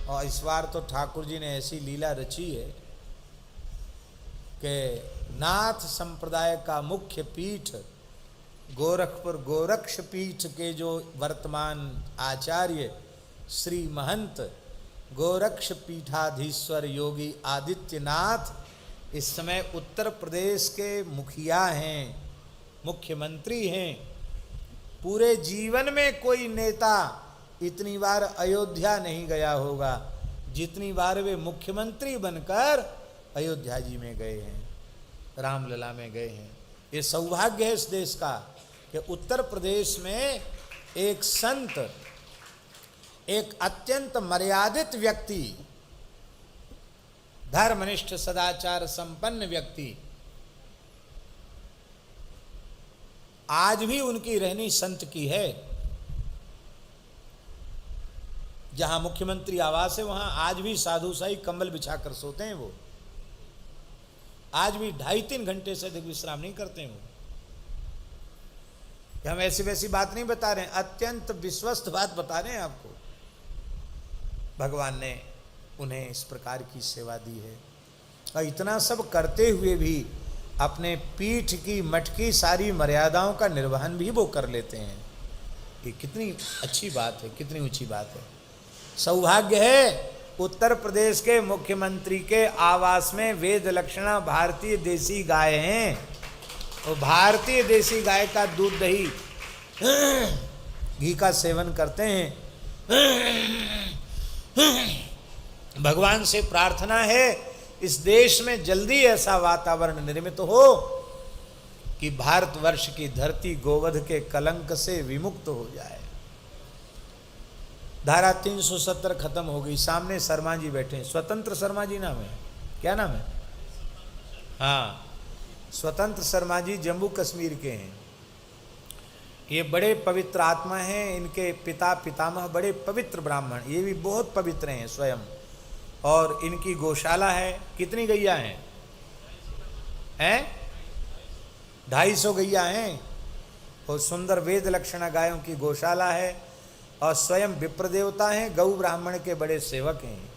और इस बार तो ठाकुर जी ने ऐसी लीला रची है कि नाथ संप्रदाय का मुख्य पीठ गोरखपुर गोरक्ष पीठ के जो वर्तमान आचार्य श्री महंत गोरक्ष पीठाधीश्वर योगी आदित्यनाथ इस समय उत्तर प्रदेश के मुखिया हैं, मुख्यमंत्री हैं। पूरे जीवन में कोई नेता इतनी बार अयोध्या नहीं गया होगा जितनी बार वे मुख्यमंत्री बनकर अयोध्या जी में गए हैं, रामलला में गए हैं। ये सौभाग्य है इस देश का कि उत्तर प्रदेश में एक संत, एक अत्यंत मर्यादित व्यक्ति, धर्मनिष्ठ सदाचार संपन्न व्यक्ति, आज भी उनकी रहनी संत की है। जहां मुख्यमंत्री आवास है वहां आज भी साधु साई कंबल बिछाकर सोते हैं। वो आज भी 2.5-3 घंटे से अधिक विश्राम नहीं करते हैं। वो हम ऐसी वैसी बात नहीं बता रहे हैं, अत्यंत विश्वस्त बात बता रहे हैं आपको। भगवान ने उन्हें इस प्रकार की सेवा दी है और इतना सब करते हुए भी अपने पीठ की मठ की सारी मर्यादाओं का निर्वहन भी वो कर लेते हैं। ये कितनी अच्छी बात है, कितनी ऊंची बात है। सौभाग्य है उत्तर प्रदेश के मुख्यमंत्री के आवास में वेद लक्षणा भारतीय देसी गाय हैं और भारतीय देसी गाय का दूध दही घी का सेवन करते हैं। भगवान से प्रार्थना है इस देश में जल्दी ऐसा वातावरण निर्मित हो कि भारतवर्ष की धरती गोवध के कलंक से विमुक्त हो जाए। धारा 370 खत्म हो गई। सामने शर्मा जी बैठे हैं, स्वतंत्र शर्मा जी नाम है, क्या नाम है? हाँ, स्वतंत्र शर्मा जी जम्मू कश्मीर के हैं। ये बड़े पवित्र आत्मा हैं। इनके पिता पितामह बड़े पवित्र ब्राह्मण, ये भी बहुत पवित्र हैं स्वयं। और इनकी गौशाला है। कितनी गैया हैं? 250 गैया हैं और सुंदर वेद लक्षणा गायों की गौशाला है और स्वयं विप्र देवता हैं, गौ ब्राह्मण के बड़े सेवक हैं।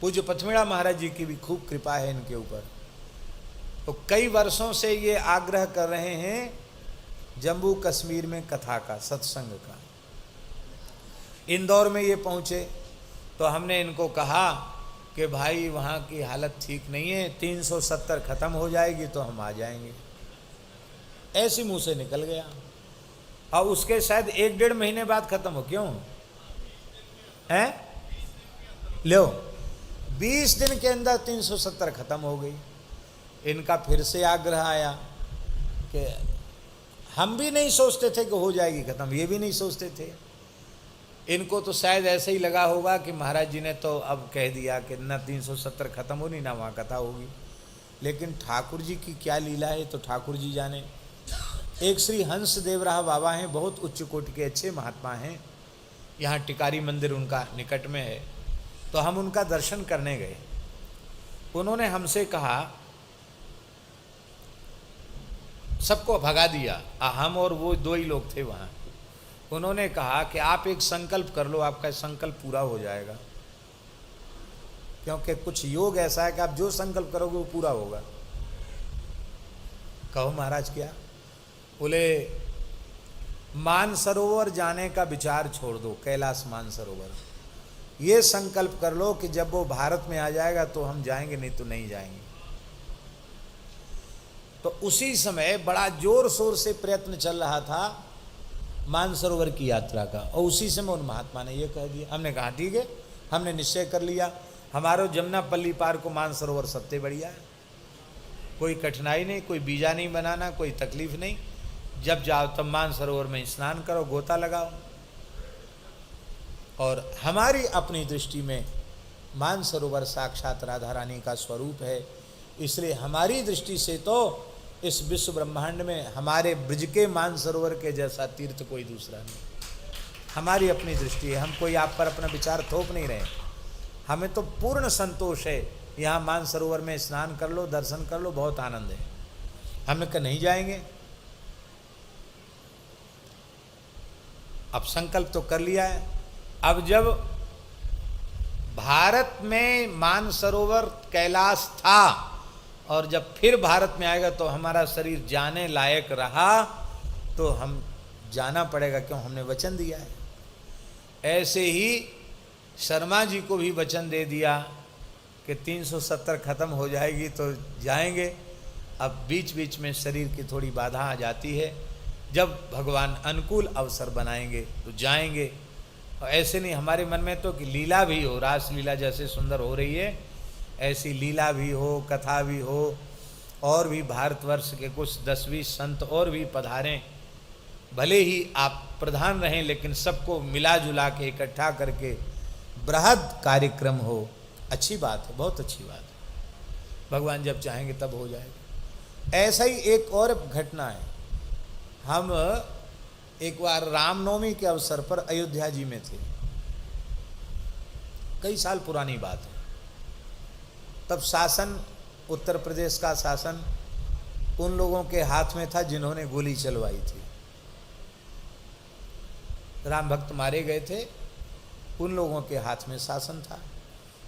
पूज्य पथमेड़ा महाराज जी की भी खूब कृपा है इनके ऊपर। तो कई वर्षों से ये आग्रह कर रहे हैं जम्मू कश्मीर में कथा का, सत्संग का। इंदौर में ये पहुँचे तो हमने इनको कहा कि भाई वहाँ की हालत ठीक नहीं है, 370 खत्म हो जाएगी तो हम आ जाएंगे। ऐसे मुंह से निकल गया और उसके शायद 1-1.5 महीने बाद खत्म हो। क्यों हैं? लो 20 दिन के अंदर 370 खत्म हो गई। इनका फिर से आग्रह आया कि हम भी नहीं सोचते थे कि हो जाएगी खत्म, ये भी नहीं सोचते थे। इनको तो शायद ऐसे ही लगा होगा कि महाराज जी ने तो अब कह दिया कि न 370 खत्म होनी ना वहाँ कथा होगी। लेकिन ठाकुर जी की क्या लीला है तो ठाकुर जी जाने। एक श्री हंस देवराह बाबा हैं, बहुत उच्च कोटि के अच्छे महात्मा हैं। यहाँ टिकारी मंदिर उनका निकट में है, तो हम उनका दर्शन करने गए। उन्होंने हमसे कहा, सबको भगा दिया, हम और वो 2 ही लोग थे वहाँ। उन्होंने कहा कि आप एक संकल्प कर लो, आपका संकल्प पूरा हो जाएगा। क्योंकि कुछ योग ऐसा है कि आप जो संकल्प करोगे वो पूरा होगा। कहो महाराज क्या? बोले मानसरोवर जाने का विचार छोड़ दो, कैलाश मानसरोवर। ये संकल्प कर लो कि जब वो भारत में आ जाएगा तो हम जाएंगे, नहीं तो नहीं जाएंगे। तो उसी समय बड़ा जोर शोर से प्रयत्न चल रहा था मानसरोवर की यात्रा का, और उसी समय उन महात्मा ने ये कह दिया। हमने कहा ठीक है, हमने निश्चय कर लिया, हमारो जमुनापल्ली पार को मानसरोवर सबसे बढ़िया है। कोई कठिनाई नहीं, कोई बीजा नहीं बनाना, कोई तकलीफ नहीं। जब जाओ तब मानसरोवर में स्नान करो, गोता लगाओ। और हमारी अपनी दृष्टि में मानसरोवर साक्षात राधा रानी का स्वरूप है। इसलिए हमारी दृष्टि से तो इस विश्व ब्रह्मांड में हमारे ब्रज के मानसरोवर के जैसा तीर्थ कोई दूसरा नहीं। हमारी अपनी दृष्टि है, हम कोई आप पर अपना विचार थोप नहीं रहे। हमें तो पूर्ण संतोष है, यहाँ मानसरोवर में स्नान कर लो, दर्शन कर लो, बहुत आनंद है। हमने कहा नहीं जाएंगे। अब संकल्प तो कर लिया है, अब जब भारत में मानसरोवर कैलाश था और जब फिर भारत में आएगा तो हमारा शरीर जाने लायक रहा तो हम जाना पड़ेगा, क्यों? हमने वचन दिया है। ऐसे ही शर्मा जी को भी वचन दे दिया कि 370 खत्म हो जाएगी तो जाएंगे। अब बीच बीच में शरीर की थोड़ी बाधा आ जाती है, जब भगवान अनुकूल अवसर बनाएंगे तो जाएंगे। और ऐसे नहीं, हमारे मन में तो कि लीला भी हो, रास लीला जैसे सुंदर हो रही है ऐसी लीला भी हो, कथा भी हो, और भी भारतवर्ष के कुछ 10-20 संत और भी पधारें। भले ही आप प्रधान रहें लेकिन सबको मिला जुला के इकट्ठा करके बृहद कार्यक्रम हो, अच्छी बात है, बहुत अच्छी बात है। भगवान जब चाहेंगे तब हो जाएगा। ऐसा ही एक और घटना है। हम एक बार रामनवमी के अवसर पर अयोध्या जी में थे, कई साल पुरानी बात है। तब शासन, उत्तर प्रदेश का शासन उन लोगों के हाथ में था जिन्होंने गोली चलवाई थी। राम भक्त मारे गए थे, उन लोगों के हाथ में शासन था।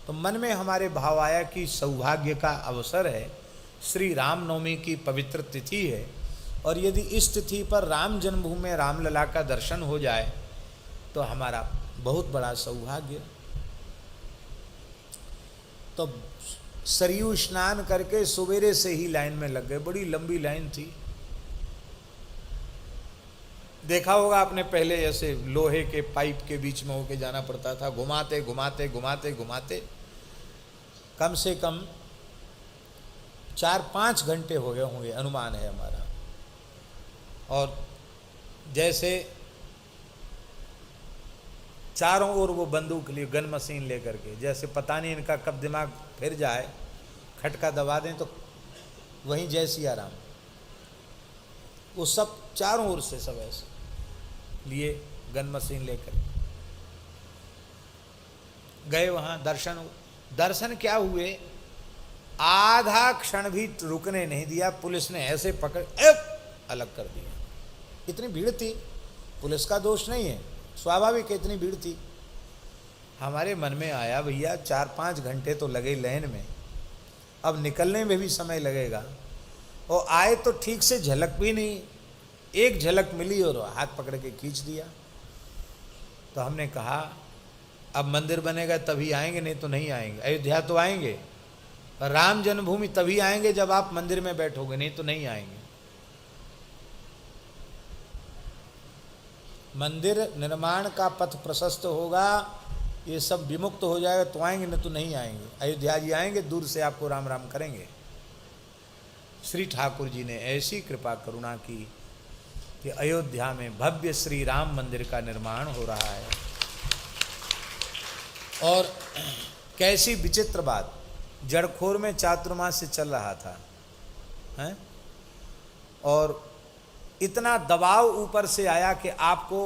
तो मन में हमारे भाव आया कि सौभाग्य का अवसर है, श्री रामनवमी की पवित्र तिथि है, और यदि इस तिथि पर राम जन्मभूमि में रामलला का दर्शन हो जाए तो हमारा बहुत बड़ा सौभाग्य। तो सरयू स्नान करके सवेरे से ही लाइन में लग गए, बड़ी लंबी लाइन थी। देखा होगा आपने, पहले ऐसे लोहे के पाइप के बीच में होके जाना पड़ता था, घुमाते घुमाते घुमाते घुमाते कम से कम 4-5 घंटे हो गए होंगे, अनुमान है हमारा। और जैसे चारों ओर वो बंदूक लिए, गन मशीन लेकर के, जैसे पता नहीं इनका कब दिमाग फिर जाए, खटका दबा दें तो वहीं जय सिया राम। वो सब चारों ओर से सब ऐसे लिए गन मशीन लेकर गए वहाँ। दर्शन क्या हुए, आधा क्षण भी रुकने नहीं दिया। पुलिस ने ऐसे पकड़ अलग कर दिया। इतनी भीड़ थी, पुलिस का दोष नहीं है, स्वाभाविक इतनी भीड़ थी। हमारे मन में आया भैया 4-5 घंटे तो लगे लाइन में, अब निकलने में भी समय लगेगा, और आए तो ठीक से झलक भी नहीं, एक झलक मिली और हाथ पकड़ के खींच दिया। तो हमने कहा अब मंदिर बनेगा तभी आएंगे, नहीं तो नहीं आएंगे। अयोध्या तो आएंगे, राम जन्मभूमि तभी आएंगे जब आप मंदिर में बैठोगे, नहीं तो नहीं आएंगे। मंदिर निर्माण का पथ प्रशस्त होगा, ये सब विमुक्त हो जाएगा तो आएंगे, नहीं तो नहीं आएंगे। अयोध्या जी आएंगे, दूर से आपको राम राम करेंगे। श्री ठाकुर जी ने ऐसी कृपा करुणा की कि अयोध्या में भव्य श्री राम मंदिर का निर्माण हो रहा है। और कैसी विचित्र बात, जड़खोर में चातुर्मास्य चल रहा था हैं, और इतना दबाव ऊपर से आया कि आपको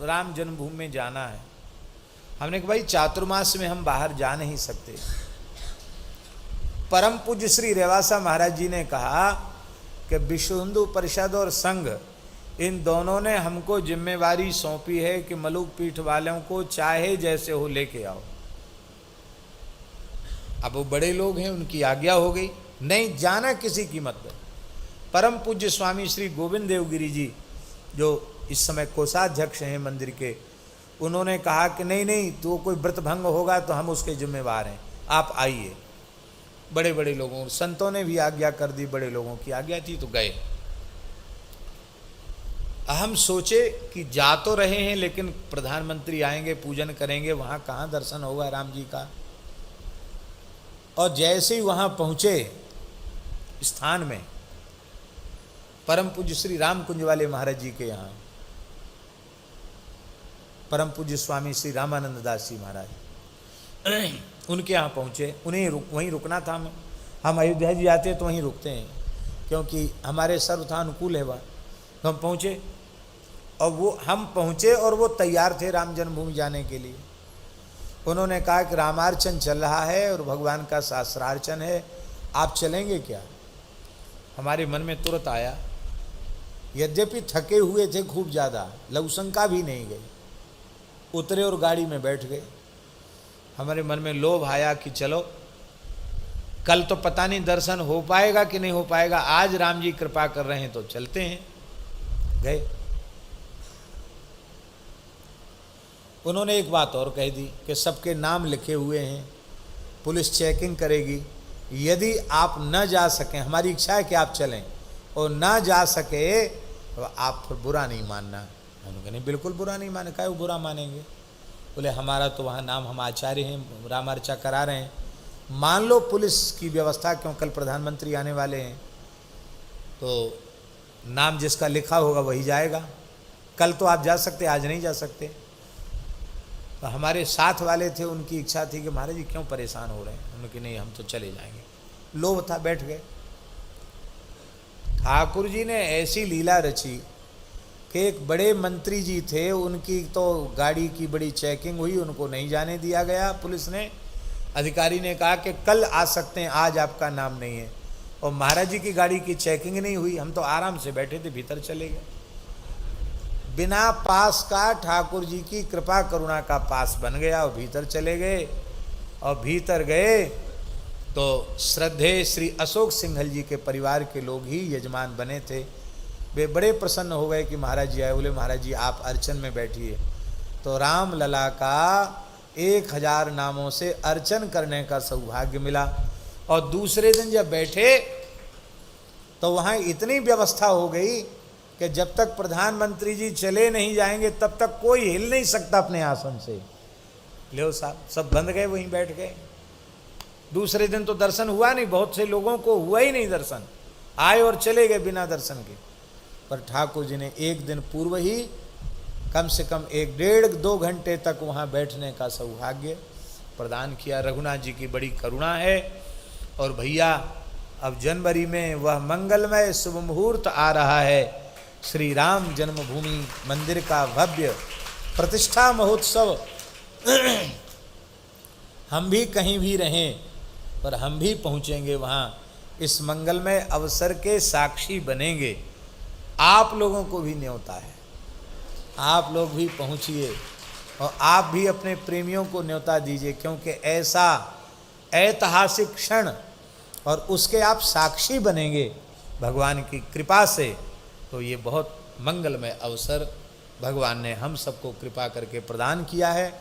राम जन्मभूमि में जाना है। हमने कहा भाई चातुर्मास में हम बाहर जा नहीं सकते। परम पूज्य श्री रेवासा महाराज जी ने कहा कि विश्व हिंदू परिषद और संघ, इन दोनों ने हमको जिम्मेवारी सौंपी है कि मलुक पीठ वालों को चाहे जैसे हो लेके आओ। अब वो बड़े लोग हैं, उनकी आज्ञा हो गई, नहीं जाना किसी कीमत पर। परम पूज्य स्वामी श्री गोविंद देवगिरी जी, जो इस समय कोषाध्यक्ष हैं मंदिर के, उन्होंने कहा कि नहीं नहीं, तो कोई व्रत भंग होगा तो हम उसके जिम्मेवार हैं, आप आइए। बड़े बड़े लोगों, संतों ने भी आज्ञा कर दी, बड़े लोगों की आज्ञा थी तो गए। हम सोचे कि जा तो रहे हैं लेकिन प्रधानमंत्री आएंगे, पूजन करेंगे, वहाँ कहाँ दर्शन होगा राम जी का। और जैसे ही वहाँ पहुँचे स्थान में, परम पूज्य श्री राम कुंज वाले महाराज जी के यहाँ परम पूज्य स्वामी श्री रामानंद दास जी महाराज, उनके यहाँ पहुँचे। उन्हें वहीं रुकना था। हम अयोध्या जी आते हैं तो वहीं रुकते हैं, क्योंकि हमारे सर्वथा अनुकूल है वहाँ। तो हम पहुँचे, और वो हम पहुँचे और वो तैयार थे राम जन्मभूमि जाने के लिए। उन्होंने कहा कि रामार्चन चल रहा है और भगवान का सहस्रार्चन है, आप चलेंगे क्या? हमारे मन में तुरंत आया, यद्यपि थके हुए थे खूब ज़्यादा, लघुशंका भी नहीं गई। उतरे और गाड़ी में बैठ गए। हमारे मन में लोभ आया कि चलो कल तो पता नहीं दर्शन हो पाएगा कि नहीं हो पाएगा, आज राम जी कृपा कर रहे हैं तो चलते हैं। गए। उन्होंने एक बात और कह दी कि सबके नाम लिखे हुए हैं, पुलिस चेकिंग करेगी, यदि आप न जा सकें, हमारी इच्छा है कि आप चलें, और ना जा सके तो आप फिर बुरा नहीं मानना। हम कहा नहीं, बिल्कुल बुरा नहीं माने, क्या वो बुरा मानेंगे। बोले हमारा तो वहाँ नाम, हम आचार्य हैं, राम अर्चा करा रहे हैं, मान लो पुलिस की व्यवस्था, क्यों कल प्रधानमंत्री आने वाले हैं, तो नाम जिसका लिखा होगा वही जाएगा। कल तो आप जा सकते, आज नहीं जा सकते। तो हमारे साथ वाले थे, उनकी इच्छा थी कि महाराज जी क्यों परेशान हो रहे हैं, उन्होंने कि नहीं हम तो चले जाएंगे। लोभ था, बैठ गए। ठाकुर जी ने ऐसी लीला रची कि एक बड़े मंत्री जी थे, उनकी तो गाड़ी की बड़ी चेकिंग हुई, उनको नहीं जाने दिया गया। पुलिस ने, अधिकारी ने कहा कि कल आ सकते हैं, आज आपका नाम नहीं है। और महाराज जी की गाड़ी की चेकिंग नहीं हुई, हम तो आराम से बैठे थे, भीतर चले गए। बिना पास का ठाकुर जी की कृपा करुणा का पास बन गया और भीतर चले गए। और भीतर गए तो श्रद्धेय श्री अशोक सिंघल जी के परिवार के लोग ही यजमान बने थे। वे बड़े प्रसन्न हो गए कि महाराज जी आए। बोले महाराज जी आप अर्चन में बैठिए। तो राम लला का 1000 नामों से अर्चन करने का सौभाग्य मिला। और दूसरे दिन जब बैठे तो वहाँ इतनी व्यवस्था हो गई कि जब तक प्रधानमंत्री जी चले नहीं जाएंगे तब तक कोई हिल नहीं सकता अपने आसन से। लो साहब, सब बंद गए, वहीं बैठ गए। दूसरे दिन तो दर्शन हुआ नहीं, बहुत से लोगों को हुआ ही नहीं दर्शन, आए और चले गए बिना दर्शन के। पर ठाकुर जी ने एक दिन पूर्व ही कम से कम 1-1.5-2 घंटे तक वहाँ बैठने का सौभाग्य प्रदान किया। रघुनाथ जी की बड़ी करुणा है। और भैया अब जनवरी में वह मंगलमय शुभ मुहूर्त आ रहा है, श्री राम जन्मभूमि मंदिर का भव्य प्रतिष्ठा महोत्सव। हम भी कहीं भी रहें पर हम भी पहुँचेंगे वहाँ, इस मंगलमय अवसर के साक्षी बनेंगे। आप लोगों को भी न्योता है, आप लोग भी पहुँचिए और आप भी अपने प्रेमियों को न्योता दीजिए, क्योंकि ऐसा ऐतिहासिक क्षण और उसके आप साक्षी बनेंगे भगवान की कृपा से। तो ये बहुत मंगलमय अवसर भगवान ने हम सबको कृपा करके प्रदान किया है।